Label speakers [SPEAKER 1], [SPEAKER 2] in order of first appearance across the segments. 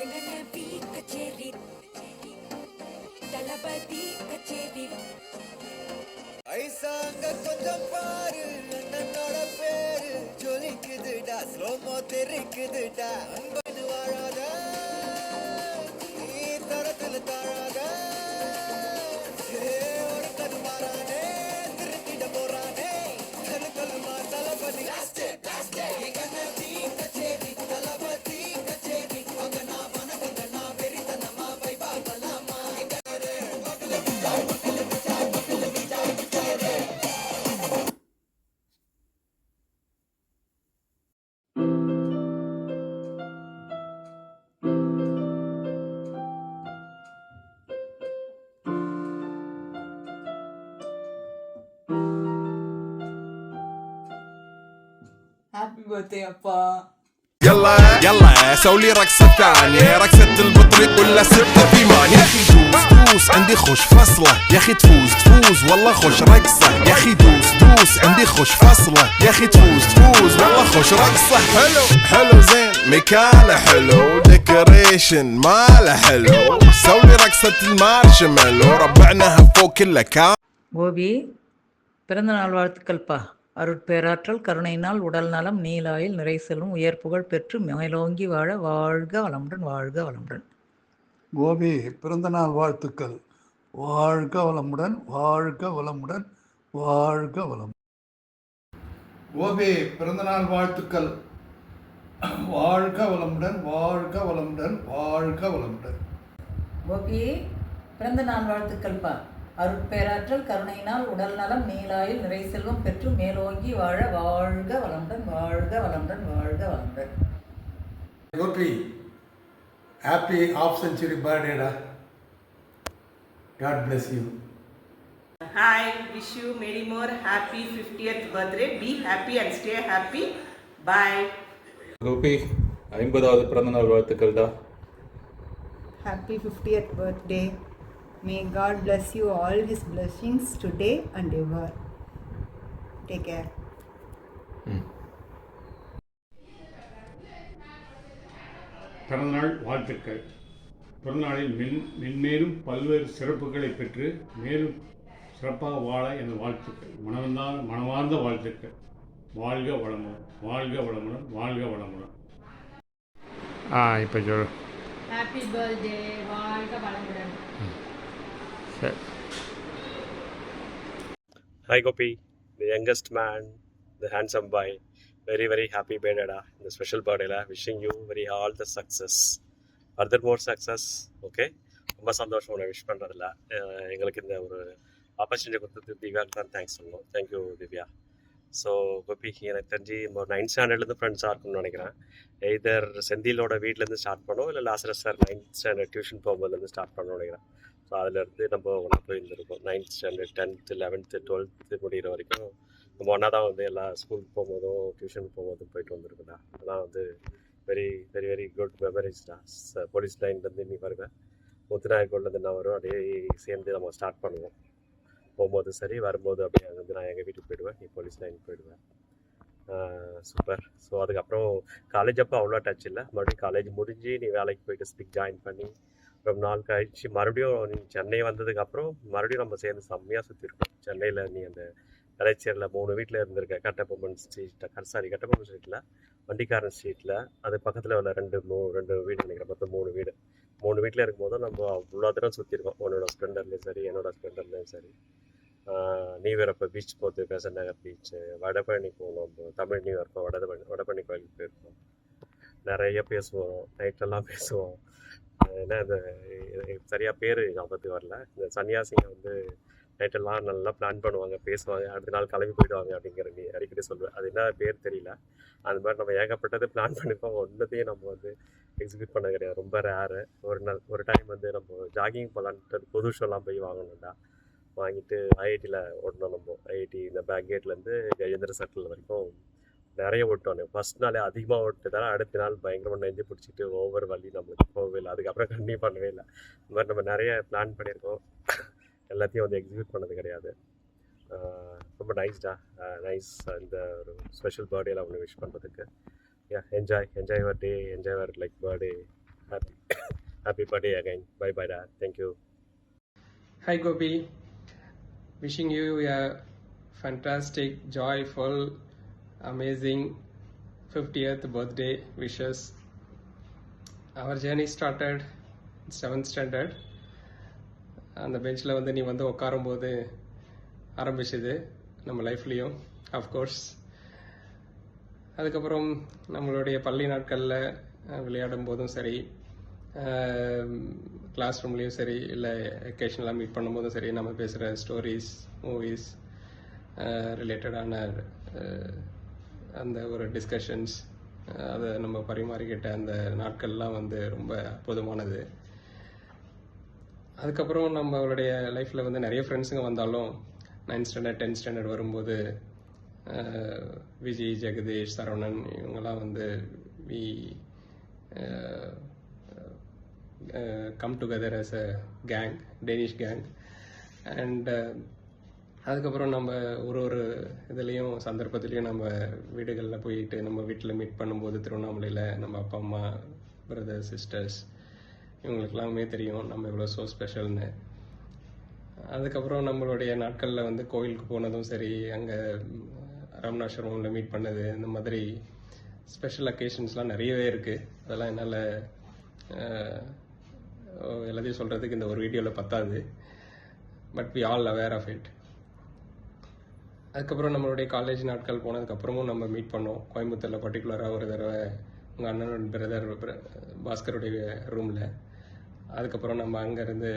[SPEAKER 1] எங்கனபி கச்சேரி தளபதி கச்சேரி ஐசாங்க கொஞ்சம் பாரு அண்ணனோட பேரு ஜொலிக்குதுடா ஸ்லோமோ தெரிக்குதுடா அன்பது வாழாத நீ தரத்துல தாழாத ஒரு கது மாறானே திருத்திட போறானே கலு கலுமா தளபதி எங்கனபி கச்சேரி தளபதி கச்சேரி அங்க நான் வணக்கங்க நான் வெறித்தனமா வைபா கலாமா
[SPEAKER 2] ஹாப்பி பர்த்டே அப்பா.
[SPEAKER 3] يلا يلا سوي لي رقصة ثانية رقصة البطريق ولا ستة في مان يا اخي دوس دوس عندي خوش فصلة يا اخي تفوز تفوز والله خوش رقصة يا اخي دوس دوس عندي خوش فصلة يا اخي تفوز تفوز والله خوش رقصة حلو حلو زين مكانه حلو ديكوريشن ماله حلو سوي لي رقصة المارشميلو ربعناها فوق كله كام.
[SPEAKER 4] கோபி பிறந்தநாள் வாழ்த்துக்கள்ப்பா. அருட்பேராற்றல் கருணையினால் உடல் நலம் நீலாயில் நிறை செல்வம் உயர் புகழ் பெற்று மேலோங்கி வாழ வாழ்க வளமுடன் வாழ்க வளமுடன்.
[SPEAKER 5] கோபி பிறந்தநாள் வாழ்த்துக்கள். வாழ்க வளமுடன் வாழ்க வளமுடன் வாழ்க வளம். கோபி பிறந்தநாள் வாழ்த்துக்கள். வாழ்க வளமுடன் வாழ்க வளமுடன் வாழ்க வளமுடன்.
[SPEAKER 4] கோபி பிறந்தநாள் வாழ்த்துக்கள்ப்பா. அருட்பேராற்றல் கருணையினால் உடல் நலம் நீலாயில் நிறை செல்வம் பெற்று மேலோங்கி வாழ வாழ்க வளமுடன் வாழ்க வளமுடன் வாழ்க வளமுடன்.
[SPEAKER 5] கோபி ஹாப்பி ஆஃப் செஞ்சுரி பர்த்டேடா. God bless you.
[SPEAKER 6] Hi, wish you many more happy 50th birthday. Be happy and stay happy. Bye.
[SPEAKER 7] Gopi 50வது பிறந்தநாள் வாழ்த்துக்கள்டா.
[SPEAKER 8] Happy 50th birthday. May God bless you all His blessings today and ever. Take care.
[SPEAKER 9] பிறந்தநாள் வாழ்த்துக்கள். பிறந்தநாளில் மென்மேலும் பல்வேறு சிறப்புகளை பெற்று மேலும் சிறப்பாக வாழ எனது வாழ்த்துக்கள். மனமார்ந்த வாழ்த்துக்கள். வாழ்க வளமுடன் வாழ்க வளமுடன் வாழ்க வளமுடன். இப்போ சொல்லு.
[SPEAKER 10] Happy birthday. வாழ்க வளமுடன்.
[SPEAKER 11] Hi Gopi, the youngest man, the handsome boy. Very very happy birthday da. In the special birthday la, wishing you very all the success. Further more success. Okay. ரொம்ப சந்தோஷம் உன்னை விஷ் பண்ணுறதில்ல. எங்களுக்கு இந்த ஒரு opportunity கொடுத்தது திவ்யாவுக்கு தான் தேங்க்ஸ் சொல்லணும். தேங்க்யூ திவ்யா. ஸோ கோபி எனக்கு தெரிஞ்சு ஒரு 9th ஸ்டாண்டர்ட்லேருந்து ஃப்ரெண்ட்ஸாக இருக்கும்னு நினைக்கிறேன். எய்தர் செந்திலோட வீட்டிலேருந்து ஸ்டார்ட் பண்ணோம், இல்லை Lazarus sir 9th standard tuition போகும்போதுலேருந்து ஸ்டார்ட் பண்ணணும்னு நினைக்கிறேன். ஸோ அதிலேருந்து நம்ம ஒன்றா போயிருந்துருக்கோம். 9th standard 10th 11th 12th முடிகிற வரைக்கும் நம்ம ஒன்றா தான் வந்து எல்லா ஸ்கூலுக்கு போகும்போதும் டியூஷனுக்கு போகும்போதும் போயிட்டு வந்திருக்குதா. அதெல்லாம் வந்து very very very good memories தான். போலீஸ் லைன்லேருந்து நீ வருவேன், முத்துநாயக்கோட்லேருந்து நான் வரும், அப்படியே சேர்ந்து நம்ம ஸ்டார்ட் பண்ணுவோம். போகும்போது சரி, வரும்போது அப்படியே அங்கேருந்து நான் எங்கள் வீட்டுக்கு போயிடுவேன், நீ போலீஸ் லைன் போயிடுவேன். சூப்பர். ஸோ அதுக்கப்புறம் காலேஜ் அப்போ அவ்வளோ டச் இல்லை. மறுபடியும் காலேஜ் முடிஞ்சு நீ வேலைக்கு போயிட்டு ஸ்பிக் ஜாயின் பண்ணி ரொம்ப நாள் கழிச்சு மறுபடியும் நீ சென்னை வந்ததுக்கப்புறம் மறுபடியும் நம்ம சேர்ந்து செம்மையாக சுற்றிருக்கோம். சென்னையில் நீ அந்த கலைச்சேரியில் 3 வீட்டில் இருந்திருக்க. கட்டபொம்மன் ஸ்ட்ரீட், கட்டபொம்மன் ஸ்ட்ரீட்டில், வண்டிக்காரன் ஸ்ட்ரீட்டில், அது பக்கத்தில் உள்ள ரெண்டு வீடு நினைக்கிறேன், மொத்தம் 3 வீடு. 3 வீட்டில் இருக்கும்போது நம்ம அவ்வளோ தூரம் சுற்றிருக்கோம். உன்னோட ஸ்ப்ளெண்டர்லேயும் சரி, என்னோட ஸ்ப்ளெண்டர்லேயும் சரி. நீ வேறப்போ பீச் போகுது, பெசன்ட் நகர் பீச்சு, வடபழனி போனோம், நம்ம தமிழ் நியூ இயர்ப்போ வடபழனி கோயிலுக்கு போயிருக்கோம். நிறைய பேசுவோம், நைட்டெல்லாம் பேசுவோம். ஏன்னா இந்த சரியாக பேர் ஞாபகத்துக்கு வரல. இந்த சன்னியாசிங்க வந்து நைட்டெல்லாம் நல்லா பிளான் பண்ணுவாங்க, பேசுவாங்க, அடுத்த நாள் கிளம்பி போயிடுவாங்க அப்படிங்கிற நீ அடிக்கடி சொல்லுவேன். அது என்ன பேர் தெரியல. அந்த மாதிரி நம்ம ஏகப்பட்டது பிளான் பண்ணிப்போம். ஒன்றத்தையும் நம்ம வந்து எக்ஸிக்யூட் பண்ண கிடையாது. ரொம்ப ரேரு. ஒரு டைம் வந்து நம்ம ஜாகிங் போகலான்ட்டு புது ஷோலாம் போய் வாங்கணும்டா. வாங்கிட்டு ஐஐடியில் ஓட்டணும். நம்ம ஐஐடி இந்த பேக் கேட்லேருந்து கஜேந்திர சர்க்கிள் வரைக்கும் நிறைய ஓட்டணும். ஃபஸ்ட் நாளே அதிகமாக ஓட்டுதால அடுத்த நாள் பயங்கரமாக நெஞ்சு பிடிச்சிட்டு ஒவ்வொரு வழி நம்மளுக்கு போகவே இல்லை. அதுக்கப்புறம் கண்டினியூ பண்ணவே இல்லை. இந்த மாதிரி நம்ம நிறைய பிளான் பண்ணியிருக்கோம், எல்லாத்தையும் வந்து எக்ஸிக்யூட் பண்ணது கிடையாது. ரொம்ப நைஸ்டா, நைஸ். இந்த ஒரு ஸ்பெஷல் பர்த்டேல ஒன்று விஷ் பண்ணுறதுக்கு. Enjoy your day, enjoy your like birthday. happy birthday again. Bye bye, Dad. Thank you.
[SPEAKER 12] Hi Gopi, wishing you a fantastic, joyful, amazing 50th birthday wishes. Our journey started 7th standard. அந்த பெஞ்சில் வந்து நீ வந்து உட்காரும்போது ஆரம்பிச்சது நம்ம லைஃப்லேயும் of course. அதுக்கப்புறம் நம்மளுடைய பள்ளி நாட்களில் விளையாடும் போதும் சரி, கிளாஸ் ரூம்லேயும் சரி, இல்லை எக்கேஷனலாக மீட் பண்ணும்போதும் சரி, நம்ம பேசுகிற ஸ்டோரிஸ், மூவிஸ் ரிலேட்டடான அந்த ஒரு டிஸ்கஷன்ஸ், அதை நம்ம பரிமாறிக்கிட்ட அந்த நாட்கள்லாம் வந்து ரொம்ப அற்புதமானது. அதுக்கப்புறம் நம்மளுடைய லைஃப்பில் வந்து நிறைய ஃப்ரெண்ட்ஸுங்க வந்தாலும் 9th ஸ்டாண்டர்ட் 10th ஸ்டாண்டர்ட் வரும்போது விஜய், ஜெகதீஷ், சரவணன் இவங்கெல்லாம் வந்து we come together as a gang, Danish gang. And அதுக்கப்புறம் நம்ம ஒரு இதுலேயும் சந்தர்ப்பத்துலேயும் நம்ம வீடுகளில் போயிட்டு நம்ம வீட்டில் மீட் பண்ணும்போது திருவண்ணாமலையில் நம்ம அப்பா அம்மா, பிரதர்ஸ், சிஸ்டர்ஸ் இவங்களுக்கெல்லாமே தெரியும் நம்ம எவ்வளோ ஸோ ஸ்பெஷல்னு. அதுக்கப்புறம் நம்மளுடைய நாட்களில் வந்து கோயிலுக்கு போனதும் சரி, அங்கே ராமநாதபுரமில் மீட் பண்ணது, இந்த மாதிரி ஸ்பெஷல் அக்கேஷன்ஸ்லாம் நிறையவே இருக்குது. அதெல்லாம் என்னால் எல்லாத்தையும் சொல்கிறதுக்கு இந்த ஒரு வீடியோவில் பத்தாது. But we all aware of it. அதுக்கப்புறம் நம்மளுடைய காலேஜ் நாட்கள் போனதுக்கப்புறமும் நம்ம மீட் பண்ணோம் கோயம்புத்தூரில். பர்டிகுலராக ஒரு தடவை உங்கள் அண்ணனோட பிரதர் பாஸ்கருடைய ரூமில். அதுக்கப்புறம் நம்ம அங்கேருந்து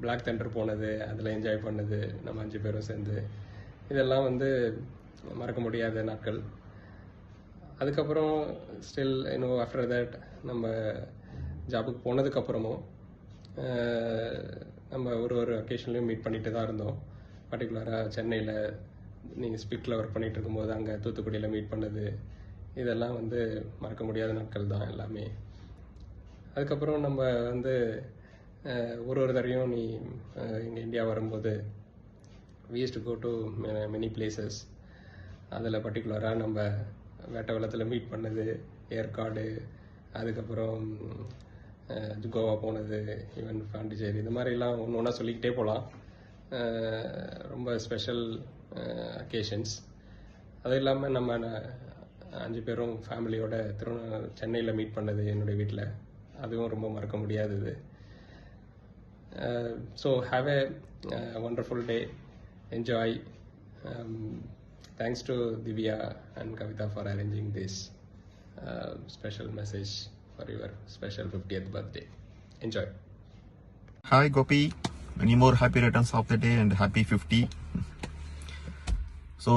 [SPEAKER 12] பிளாக் தண்டர் போனது, அதில் என்ஜாய் பண்ணது நம்ம 5 பேரும் சேர்ந்து, இதெல்லாம் வந்து மறக்க முடியாத நாட்கள். அதுக்கப்புறம் ஸ்டில் இன்னும் ஆஃப்டர் தட் நம்ம ஜாபுக்கு போனதுக்கப்புறமும் நம்ம ஒரு அக்கேஷன்லையும் மீட் பண்ணிட்டு தான் இருந்தோம். பர்டிகுலராக சென்னையில் நீங்கள் ஸ்பிக்கில் ஒர்க் பண்ணிகிட்டு இருக்கும்போது அங்கே தூத்துக்குடியில் மீட் பண்ணது, இதெல்லாம் வந்து மறக்க முடியாத நாட்கள் தான் எல்லாமே. அதுக்கப்புறம் நம்ம வந்து ஒரு தடவையும் நீ இங்கே இந்தியா வரும்போது we used to go to many places. அதில் பர்டிகுலராக நம்ம வேட்டவலத்தில் மீட் பண்ணது, ஏற்காடு, அதுக்கப்புறம் கோவா போனது, ஈவன் பாண்டிச்சேரி, இந்த மாதிரிலாம் ஒன்று ஒன்றா சொல்லிக்கிட்டே போகலாம். ரொம்ப ஸ்பெஷல் அக்கேஷன்ஸ். அது இல்லாமல் நம்ம 5 பேரும் ஃபேமிலியோட சென்னையில் மீட் பண்ணது என்னுடைய வீட்டில், அதுவும் ரொம்ப மறக்க முடியாதது. So have a wonderful day, enjoy. Thanks to Divya and Kavita for arranging this special message for your special 50th birthday. Enjoy.
[SPEAKER 13] Hi Gopi, many more happy returns of the day and happy 50. So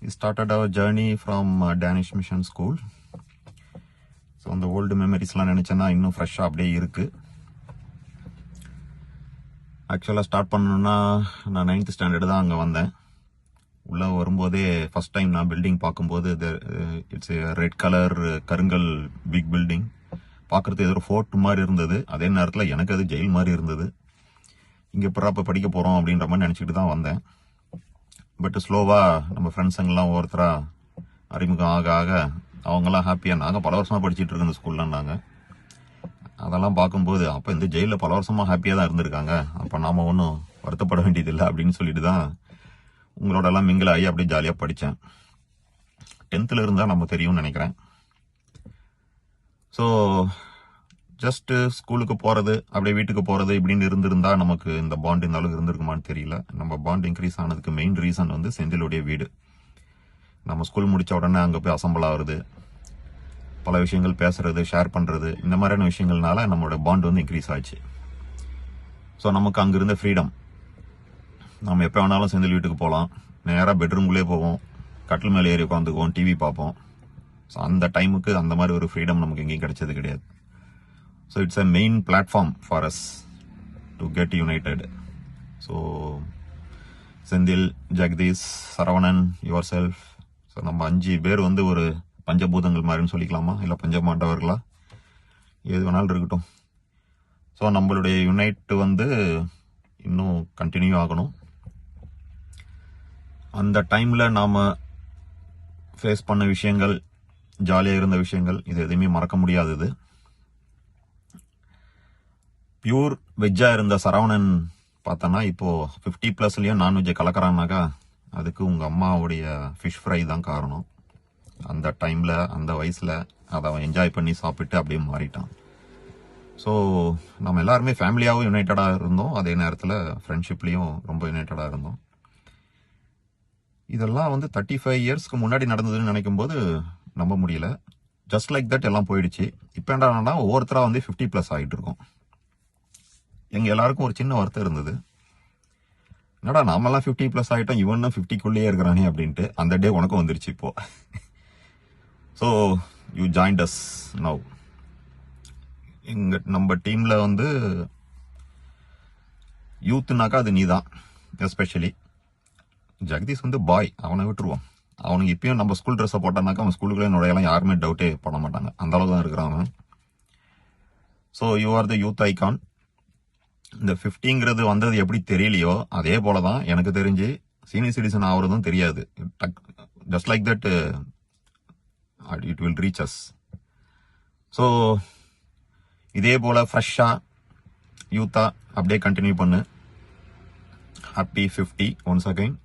[SPEAKER 13] we started our journey from Danish Mission School. So அந்த old மெமரிஸ்லாம் நினச்சேன்னா இன்னும் ஃப்ரெஷ்ஷாக அப்படியே இருக்குது. ஆக்சுவலாக start பண்ணணுன்னா நான் 9th standard தான் அங்கே வந்தேன். உள்ளே வரும்போதே ஃபஸ்ட் டைம் நான் பில்டிங் பார்க்கும்போது இட்ஸ் ரெட் கலர் கருங்கல் பிக் பில்டிங். பார்க்குறதுக்கு ஏதோ ஒரு ஃபோர்ட் மாதிரி இருந்தது. அதே நேரத்தில் எனக்கு அது ஜெயில் மாதிரி இருந்தது. இங்கே இப்போ படிக்க போகிறோம் அப்படின்ற மாதிரி நினச்சிக்கிட்டு தான் வந்தேன். பட் ஸ்லோவாக நம்ம ஃப்ரெண்ட்ஸுங்கெல்லாம் ஒவ்வொருத்தராக அறிமுகம் ஆக ஆக அவங்கெல்லாம் ஹாப்பியாக, நாங்கள் பல வருஷமாக படிச்சுட்டு இருக்கோம் இந்த ஸ்கூலில். நாங்கள் அதெல்லாம் பார்க்கும்போது அப்போ இந்த ஜெயிலில் பல வருஷமாக ஹாப்பியாக தான் இருந்திருக்காங்க, அப்போ நாம் ஒன்றும் வருத்தப்பட வேண்டியதில்லை அப்படின்னு சொல்லிட்டு தான் உங்களோடலாம் மிங்கில் ஆகி அப்படியே ஜாலியாக படித்தேன். 10th இருந்தால் நம்ம தெரியும்னு நினைக்கிறேன். ஸோ ஜஸ்ட்டு ஸ்கூலுக்கு போகிறது, அப்படியே வீட்டுக்கு போகிறது இப்படின்னு இருந்திருந்தால் நமக்கு இந்த பாண்ட் இந்த அளவுக்கு இருந்திருக்குமான்னு தெரியல. நம்ம பாண்ட் இன்க்ரீஸ் ஆனதுக்கு மெயின் ரீசன் வந்து செந்திலுடைய வீடு. நம்ம ஸ்கூல் முடித்த உடனே அங்கே போய் அசம்பிள் ஆகுறது, பல விஷயங்கள் பேசுறது, ஷேர் பண்ணுறது, இந்த மாதிரியான விஷயங்கள்னால நம்மளோட பாண்ட் வந்து இன்க்ரீஸ் ஆச்சு. ஸோ நமக்கு அங்கே இருந்த ஃப்ரீடம், நம்ம எப்போ வேணாலும் செந்தில் வீட்டுக்கு போகலாம், நேராக பெட்ரூம்குள்ளே போவோம், கட்டில் மேலே ஏறி உட்காந்துக்குவோம், டிவி பார்ப்போம். ஸோ அந்த டைமுக்கு அந்த மாதிரி ஒரு ஃப்ரீடம் நமக்கு எங்கேயும் கிடைச்சது கிடையாது. So it's a main platform for us to get united. So Senthil, Jagadish, Saravanan, yourself, so நம்ம 5 பேர் வந்து ஒரு பஞ்சபூதங்கள் மாதிரின்னு சொல்லிக்கலாமா, இல்லை பஞ்சமாண்டவர்களா, எது வேணாலும் இருக்கட்டும். ஸோ நம்மளுடைய யுனைட் வந்து இன்னும் கண்டினியூ ஆகணும். அந்த டைமில் நாம் ஃபேஸ் பண்ண விஷயங்கள், ஜாலியாக இருந்த விஷயங்கள், இது எதுவுமே மறக்க முடியாதது. பியூர் வெஜ்ஜாக இருந்த சரவணன் பார்த்தோன்னா இப்போது 50+லேயும் நான்வெஜ்ஜை கலக்கிறான்னாக்கா அதுக்கு உங்கள் அம்மாவுடைய ஃபிஷ் ஃப்ரை தான் காரணம். அந்த டைமில் அந்த வயசில் அதை அவன் என்ஜாய் பண்ணி சாப்பிட்டு அப்படியே மாறிட்டான். ஸோ நம்ம எல்லாருமே ஃபேமிலியாகவும் யுனைட்டடாக இருந்தோம், அதே நேரத்தில் ஃப்ரெண்ட்ஷிப்லேயும் ரொம்ப யுனைட்டடாக இருந்தோம். இதெல்லாம் வந்து 35 இயர்ஸ்க்கு முன்னாடி நடந்ததுன்னு நினைக்கும் போது நம்ப முடியல. ஜஸ்ட் லைக் தட் எல்லாம் போயிடுச்சு. இப்போ என்னன்னா ஒவ்வொருத்தராக வந்து 50+ ஆகிட்டு இருக்கோம். எங்கள் எல்லாருக்கும் ஒரு சின்ன வருத்தம் இருந்தது, என்னடா நாமெல்லாம் 50+ ஆகிட்டோம், இவனும் 50க்குள்ளேயே இருக்கிறானே அப்படின்ட்டு. அந்த டே உனக்கும் வந்துருச்சு இப்போ. So you joined us now. நம்ம டீமில் வந்து யூத்துனாக்கா அது நீ தான். எஸ்பெஷலி ஜெகதீஷ் வந்து பாய், அவனை விட்டுருவோம். அவனுக்கு இப்பயும் நம்ம ஸ்கூல் ட்ரெஸ்ஸை போட்டானாக்கா அவன் ஸ்கூலுக்குள்ளே நுழையலாம், யாருமே டவுட்டே பண்ண மாட்டாங்க, அந்த அளவு தான் இருக்கிறான் அவன். So you are the youth icon. இந்த 50ங்கிறது வந்தது எப்படி தெரியலையோ அதே போல தான் எனக்கு தெரிஞ்சு சீனியர் சிட்டிசன் ஆகிறதும் தெரியாது. Just like that it will reach us. So இதே போல் ஃப்ரெஷ்ஷாக யூத்தாக அப்படியே கண்டினியூ பண்ணு. Happy 50 once again.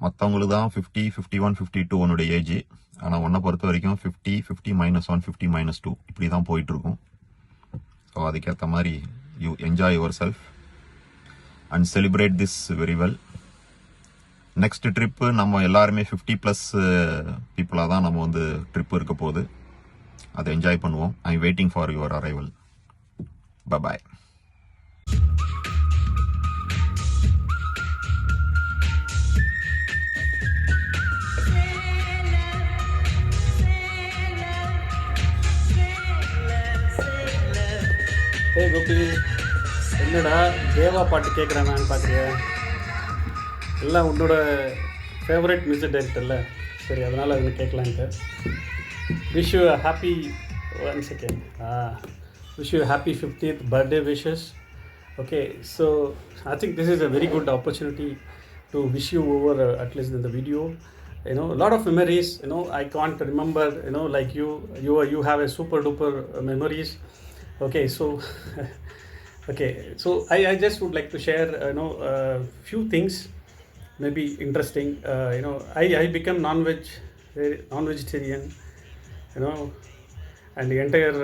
[SPEAKER 13] மற்றவங்களுக்கு தான் 50, 51, 52 உன்னுடைய ஏஜ். ஆனால் உன்னை பொறுத்த வரைக்கும் 50, 50 - 1, 50 - 2 இப்படி தான் போயிட்டுருக்கும். ஸோ அதுக்கேற்ற மாதிரி you enjoy your self and celebrate this very well. Next trip நம்ம எல்லாருமே 50+ பீப்புளாக தான் நம்ம வந்து ட்ரிப்பு இருக்க போகுது. அதை என்ஜாய் பண்ணுவோம். I am waiting for your arrival. Bye.
[SPEAKER 14] ஏய் கோபி, என்னடா தேவா பாட்டு கேட்குறானான்னு பார்க்குறியா? எல்லாம் உன்னோட ஃபேவரட் மியூசிக் டைரக்டர்ல, சரி அதனால் அது கேட்கலான்ட்டு. Wish you happy 1 second. Wish you happy 50th birthday wishes. Okay, so I think this is a very good opportunity to wish you over at least in the video. You know, a lot of memories. You know, I can't remember. You know, like you have a super duper memories. Okay, so okay, so I just would like to share few things maybe interesting. I become non-vegetarian, and the entire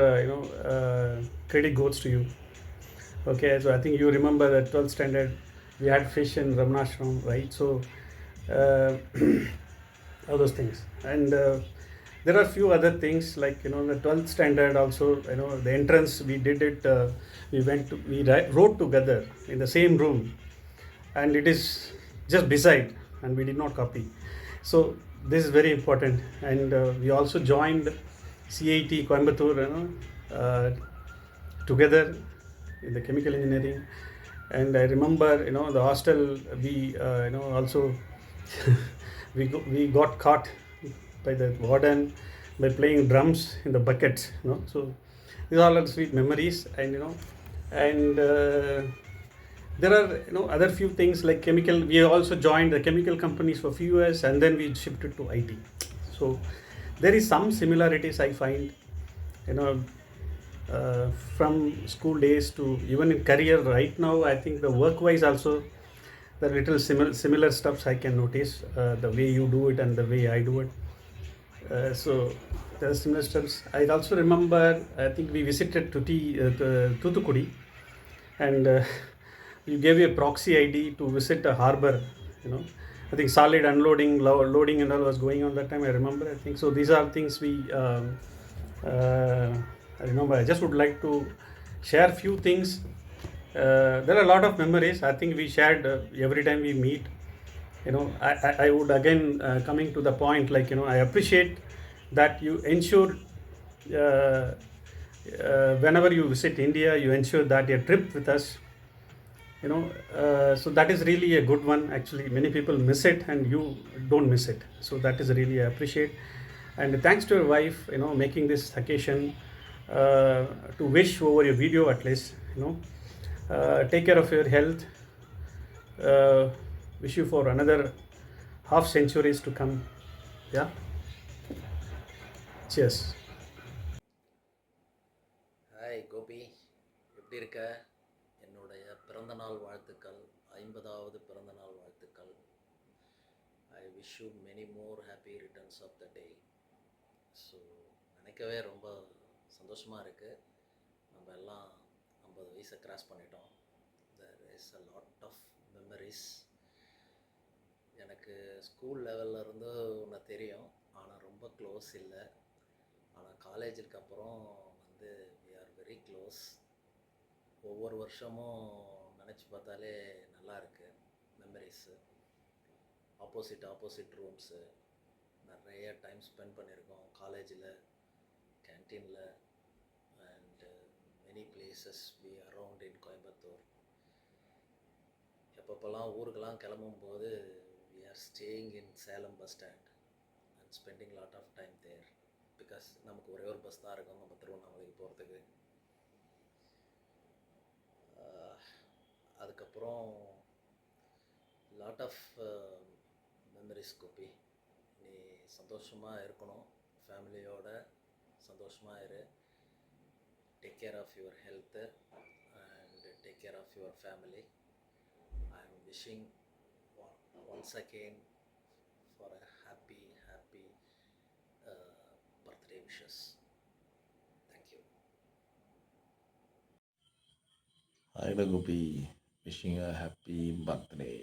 [SPEAKER 14] credit goes to you. Okay, so I think you remember that 12th standard we had fish in Ramanashram, right? So all those things, and there are few other things like the 12th standard also, the entrance we did it, we wrote together in the same room, and it is just beside, and we did not copy. So this is very important. And we also joined CIT Coimbatore, together in the chemical engineering. And I remember the hostel we also we got caught by the warden by playing drums in the buckets. So these are all sweet memories. And there are other few things like chemical. We also joined the chemical companies for few years, and then we shifted to IT. So there is some similarities I find from school days to even in career right now. I think the work wise also the little similar stuffs I can notice, the way you do it and the way I do it. So there are similar steps. I also remember, I think we visited Thoothukudi, and you gave a proxy ID to visit a harbor. I think solid unloading, loading and all was going on that time, I remember. I think so. These are things we I remember. I just would like to share few things. There are a lot of memories I think we shared every time we meet. I would again coming to the point, like I appreciate that you ensure whenever you visit India, you ensure that you trip with us. So that is really a good one. Actually, many people miss it, and you don't miss it. So that is really I appreciate. And thanks to your wife, making this occasion to wish over your video at least. Take care of your health. Wish you for another half centuries to come. Yeah. Cheers.
[SPEAKER 15] Hi Gopi, எப்படி இருக்க? என்னுடைய பிறந்தநாள் வாழ்த்துக்கள், 50வது பிறந்தநாள் வாழ்த்துக்கள். I wish you many more happy returns of the day. So நினைக்கவே ரொம்ப சந்தோஷமாக இருக்குது. நம்ம எல்லாம் 50 வயசை கிராஸ் பண்ணிட்டோம். There is a lot of memories. எனக்கு ஸ்கூல் லெவலில் இருந்து உன்னை தெரியும், ஆனால் ரொம்ப க்ளோஸ் இல்லை. ஆனால் காலேஜுக்கு அப்புறம் வந்து வி ஆர் வெரி க்ளோஸ். ஒவ்வொரு வருஷமும் நினச்சி பார்த்தாலே நல்லா இருக்குது மெமரிஸு. ஆப்போசிட் ரூம்ஸு, நிறைய டைம் ஸ்பெண்ட் பண்ணியிருக்கோம் காலேஜில், கேன்டீனில் and many places we around in Coimbatore. எப்பப்போல்லாம் ஊருக்கெல்லாம் கிளம்பும்போது we are staying in Salem bus stand and spending lot of time there. Because நமக்கு ஒரே ஒரு பஸ் தான் இருக்கும் நம்ம திருவண்ணாமலைக்கு போகிறதுக்கு. அதுக்கப்புறம் லாட் ஆஃப் மெமரிஸ் கோபி. நீ சந்தோஷமாக இருக்கணும், ஃபேமிலியோட சந்தோஷமாக இரு. Take care of your health and take care of your family. I am wishing once again for a happy birthday wishes. Thank you.
[SPEAKER 16] Hi Gopi, wishing you a happy birthday.